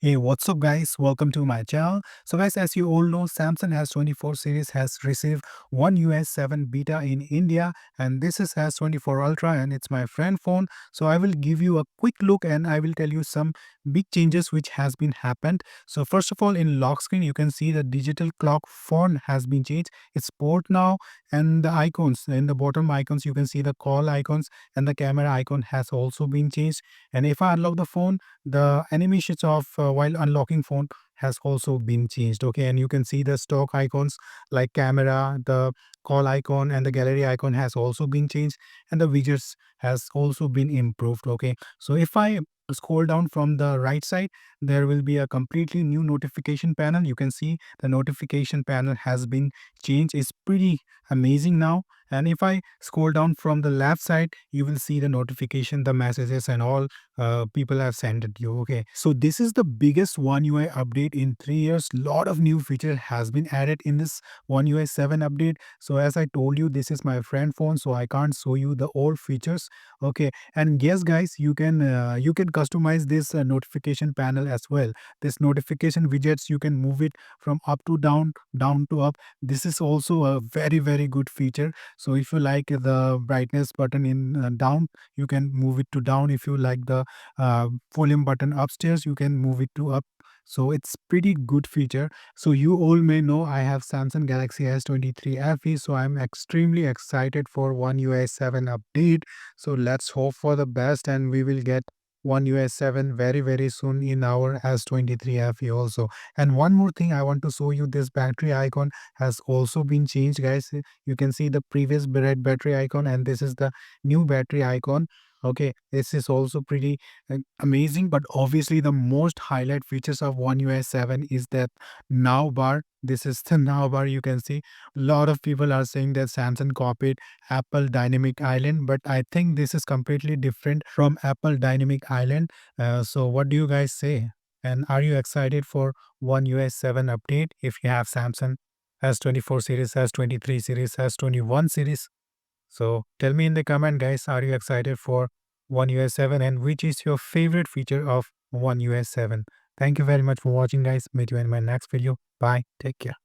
Hey, what's up, guys? Welcome to my channel. So, guys, as you all know, Samsung S24 series has received One UI 7 beta in India, and this is S24 Ultra, and it's my friend phone. So, I will give you a quick look, and I will tell you some big changes which has been happened. So, first of all, in lock screen, you can see the digital clock font has been changed. It's port now, and the icons in the bottom icons, you can see the call icons, and the camera icon has also been changed. And if I unlock the phone, the animations of while unlocking phone has also been changed. Okay, and you can see the stock icons like camera, the call icon, and the gallery icon has also been changed, and the widgets has also been improved. Okay, so if I scroll down from the right side, there will be a completely new notification panel. You can see the notification panel has been changed. It's pretty amazing now. And if I scroll down from the left side, you will see the notification, the messages, and all people have sent it you. Okay, so this is the biggest One UI update in 3 years. Lot of new feature has been added in this One UI 7 update. So as I told you, this is my friend phone, so I can't show you the old features. Okay, and yes, guys, you can customize this notification panel as well. This notification widgets, you can move it from up to down, down to up. This is also a very good feature. So if you like the brightness button in down, you can move it to down. If you like the volume button upstairs, you can move it to up. So it's pretty good feature. So you all may know I have Samsung Galaxy S23 Fe, so I'm extremely excited for One UI 7 update. So let's hope for the best, and we will get One UI 7 very soon in our S23 Fe also. And one more thing I want to show you, this battery icon has also been changed, guys. You can see the previous red battery icon, and this is the new battery icon. Okay, this is also pretty amazing, but obviously the most highlight features of One UI 7 is that now bar. This is the now bar. You can see a lot of people are saying that Samsung copied Apple Dynamic Island, but I think this is completely different from Apple Dynamic Island. So what do you guys say? And are you excited for One UI 7 update if you have Samsung S24 series, S23 series, S21 series? So tell me in the comment, guys, are you excited for One US 7, and which is your favorite feature of One US 7? Thank you very much for watching, guys. Meet you in my next video. Bye. Take care.